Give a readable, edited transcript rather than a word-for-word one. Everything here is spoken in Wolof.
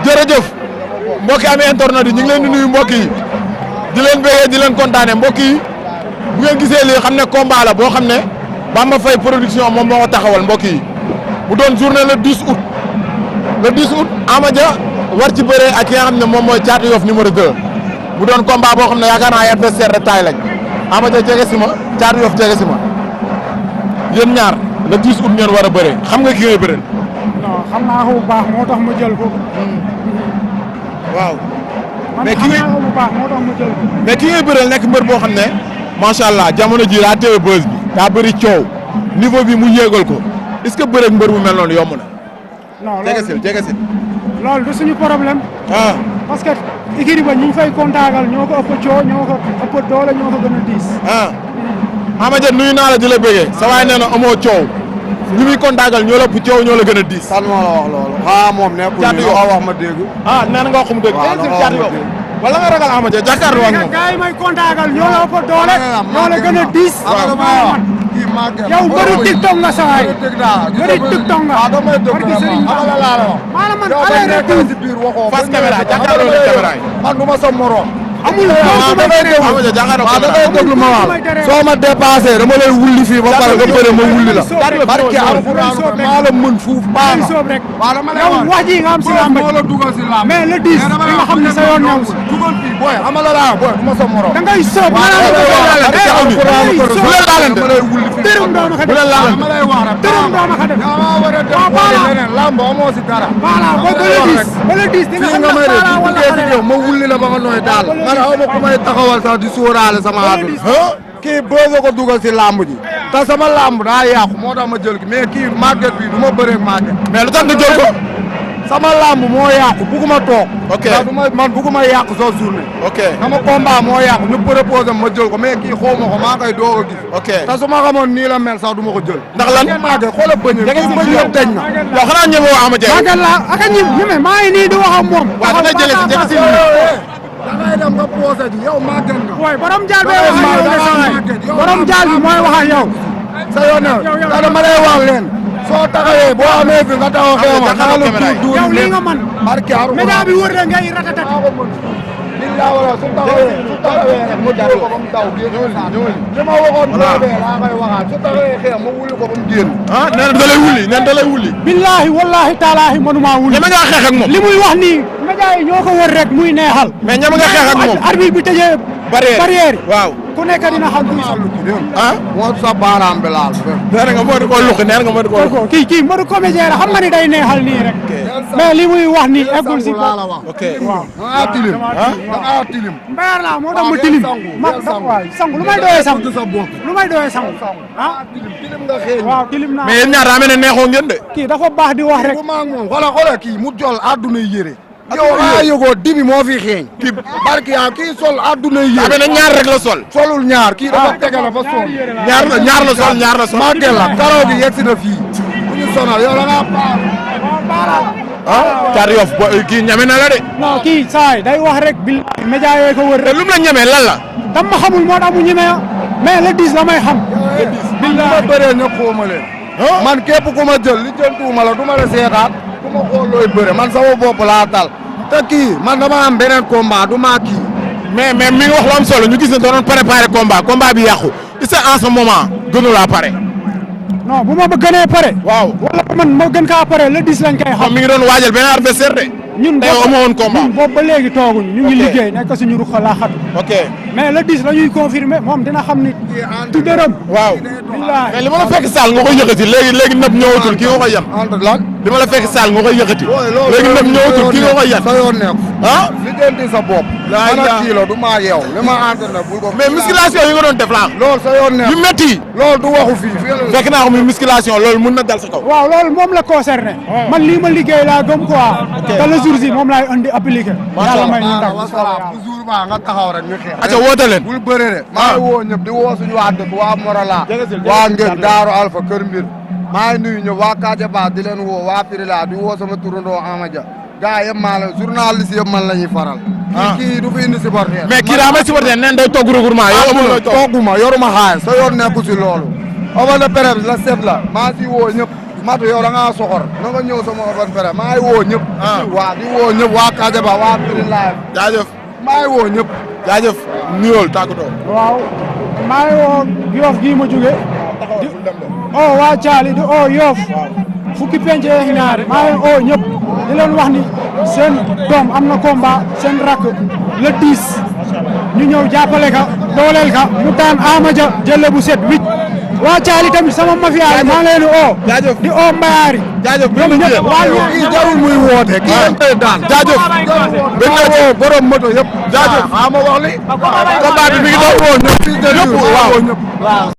jërëjëf mbokki amee internet yi ñu ngi leen di nuyu mbokk yi di leen bëggee di leen kontaane mbokk yi bu ngeen gisee lii xam ne combat la boo xam ne Bamba Faye production moom moo ko taxawal mbokk yi bu doon journée le 10 août le 10 août Ama Dia war ci bëree ak ki nga xam ne moom mooy Thiatou Yoff numéro 2 bu doon combat boo xam ne yaakaar naa ay adversaire de taille lañ Ama Dia jege si ma Thiatou Yoff jege si ma yéen ñaar le 10 août ngeen war a bëree xam nga ki ngay bëreel. non xam naa ko bu baax moo tax ma jël ko. waaw. mais ki ngay bu baax moo tax ma jël ko. mais ki ngay bëreel nekk mbër boo xam ne macha allah jamono ji daa téye buzz bi daa bëri coow niveau bi mu yéegal ko est-ce que bëreeg mbër mu mel noonu yomb na. non jege si loolu du suñu problème. ah parce que équipe ba ñu ngi fay kontaagal ñoo ko ëpp coow ñoo ko ëpp doole ñoo ko gën a diis. ah Ama Dia nuyu naa la di la bëggee sa waay nee na amoo coow ñu muy kontaagal ñoo la ëpp coow ñoo la gën a diis. san moo la wax loolu. moom nekkul Thiatou ñu wax ma dégg. nee na nga wax mu dégg. waaw si Thiatou Yoff wala nga ragal Ama Dia jàkkaarloo ak moom. gars yi may kontaagal ñoo la ëpp doole. ñoo la gën a diis. yow bëri TikTok nga sa waay. bëri TikTok nga. maanaam man allé retour. face caméra jàkkaarloo ak caméra yi. man du ma sa morom. amul Ama Dia jàkkaarloo ak da caméra ngay déglu ma waaw soo ma dépassé dama lay wulli fii ba pare nga bëre ma wulli la. barke alxuraan maa la mën fuuf baax na. soob rek waaw dama lay yow wax wax ji nga am si làmb moo la dugal si làmb. mais le 10 di nga xam ne sa yoon ñëw si. dugal fii booy xamal la laa booy du ma sa morom. da ngay soob bu leen laalante dama lay wulli fii. tërëm doo ma ko bu leen def laalante dama lay wax rek. tërëm doo ma ko def. yaa war a def booy leneen làmb amoo si dara. voilà ba le 10 di nga fii xam nga ne may def Fara bu wala duggee si xale yow ma wulli la ba nga nooy daal man aw ma ku may taxawal sax di sóoraale sama àdduna. kii bëgg ko dugal si làmb ji te sama làmb daa yàqu moo tax ma jël ki mais kii màgget bi du ma bëreeg màgget. mais lu tax nga jël ko. sama làmb moo yàqu bugguma toog. ok ndax du ma man bugguma yàqu soo journée. ok sama combat moo yàqu ñu proposé ma jël ko mais kii xaw ma ko maa koy doog a gis. ok te su ma xamoon nii la mel sax du ma ko jël. ndax lan màgget xoolal bëñ yi kii bëñ yëpp teñ na. yow xanaa ñeme woo Ama Dia. magal la ak a ñime maa ngi nii di wax ak moom. waaw dina jëlee si jege si da ngay dem nga posé ji yow màgget nga. waaye borom jaal bee wax ak yow de sa waay borom jaal bi mooy wax ak yow. sa yoon na dama lay wax leen soo taxawee boo amee fi nga taxaw xew ma naa la tuut yow lii nga man barke média bi wër la ngay ratatat. billahi wala su taxawee rek mu dal ko ba mu daw génn li ma waxoon boobee laa koy waxaat su taxawee xeex ma wulli ko ba mu génn. nee na da lay wulli nee na da lay wulli. billahi wallahi taalaahi mënuma wulli. ñeme nga xeex ak moom. li muy wax nii média yi ñoo ko wër rek muy neexal. mais ñeme nga xeex ak moom. arbitre bi tëjee barrière yi. waaw. ku nekk dina xam kuy sax. ah. moo sa baaraam bi laal. nee na nga mën koo luqi nee na nga mën koo luqi. kii mbëru comédien la xam nga ni day neexal nii rek. mais li muy wax nii eggul si laa la wax. ok waaw. dangaa tilim. dangaa tilim. mbayar la moo tax mu tilim. sangu lu may doyee sangu. lu may doyee sangu. ah tilim nga xeeñ. waaw tilim naa. mais yéen ñaar daa mel ne neexoo ngeen de. kii dafa baax di wax rek. bu maag moom xoolal kii mu jol àdduna yére. yow a yëgoo dibi moo fi xeeñ. kii barki yaa kii sol àdduna daa yére. mel ne ñaar rek la sol. solul ñaar kii dafa tege la fa sol. ñaar la sol ñaar la sol. màgget la karaw gi yegsi na fii. bu ñu sonal yow da ngaa baal. Thiatou Yoff kii ñeme na la de. non kii saay day wax rek billahi média yooyu ko wër te lu mu la ñeme lan la. dama xamul moo tax mu ñeme mais le 10 la may xam. billahi ma bëree ñëpp xooma leen. man képp ku ma jël li jëntuuma la du ma la seetaat du ma xool looy bëre man sama bopp laa tal te kii man dama am beneen combat du maa kii. mais mi ngi wax lu am solo ñu gis ne doon préparé combat bi yàqu est-ce que en ce moment gënu laa pare. non bu ma gënee pare. waaw wala man ma gën kaa pare le 10 lañ koy xam. moom mi ngi doon waajal benn adversaire de. ñun tey amoo woon combat ñun boobu ba léegi tooguñ ñu ngi liggéey nekk suñu ruq laa xatu. ok mais le 10 la ñuy confirmer moom dina xam ni. du dërëm. waaw. billahi mais li ma la fekk saal nga koy yëkkati léegi nëb ñëwatul kii nga koy yan. entre lan. li ma la fekk saal nga koy yëkkati. léegi nëb ñëwatul kii nga koy yan. sa yoon nekk. ah. li jënti sa bopp. laay man ak kii la du maa yeew li ma entraîné bul ko. mais musculation yi nga doon def laa. loolu sa yoon nekk. yu métti. loolu du waxu fii. fekk naa ko muy musculation loolu mun na dal sa kaw. waaw loolu moom la concerné. man lii ma liggéey laa gëm quoi. te le jour ji moom laay andi appliqué. yàlla may ñu ndam bu jour ba nga taxaw rek ñu xeex. acca woote leen. bul bëre de. maa ngi woo ñëpp di woo suñu waa dëkk waa Morala. waa Ngën Daaru Alpha Kër Mbir. maa ngi nuyu ñëpp waa Kaja Ba di leen woo waa Pirila di woo sama turandoo Ama Dia gars yëpp maa la journaliste yëpp man la ñuy faral. kii du fi indi supporter. mais kii daa may supporter neen day togg regroupement yow amul looy togg. togguma yoruma xaalis sa yoon nekku si loolu. open de presse la set la maa si woo ñëpp. Matu yow da ngaa soxor na nga ñëw sama open presse maa ngi woo ñëpp. waa di woo ñëpp waa Kadiaba waa Pire Live. jaajëf maa ngi woo ñëpp. jaajëf nuyool tàggatoo. waaw maa ngi woo Yoff gii ma jóge di waa Thiali di Yoff fukki penc yeeg ñaar maa ngi oo ñëpp di leen wax ni seen doom am na combat seen rakk le 10 ñu ñëw jàppale ka dooleel ka mu daan Ama Dia jëlle bu set wicc waa Thiali tamit sama mafia maa ngi leen di oo di oo Mbayaari jaajëf ñoom ñëpp waa kii jarul muy woote kii dañ koy daan. jaajëf bëgg na woo borom moto yëpp. jaajëf ma wax li combat bi mi ngi doon woo ñëpp. ñëpp waaw.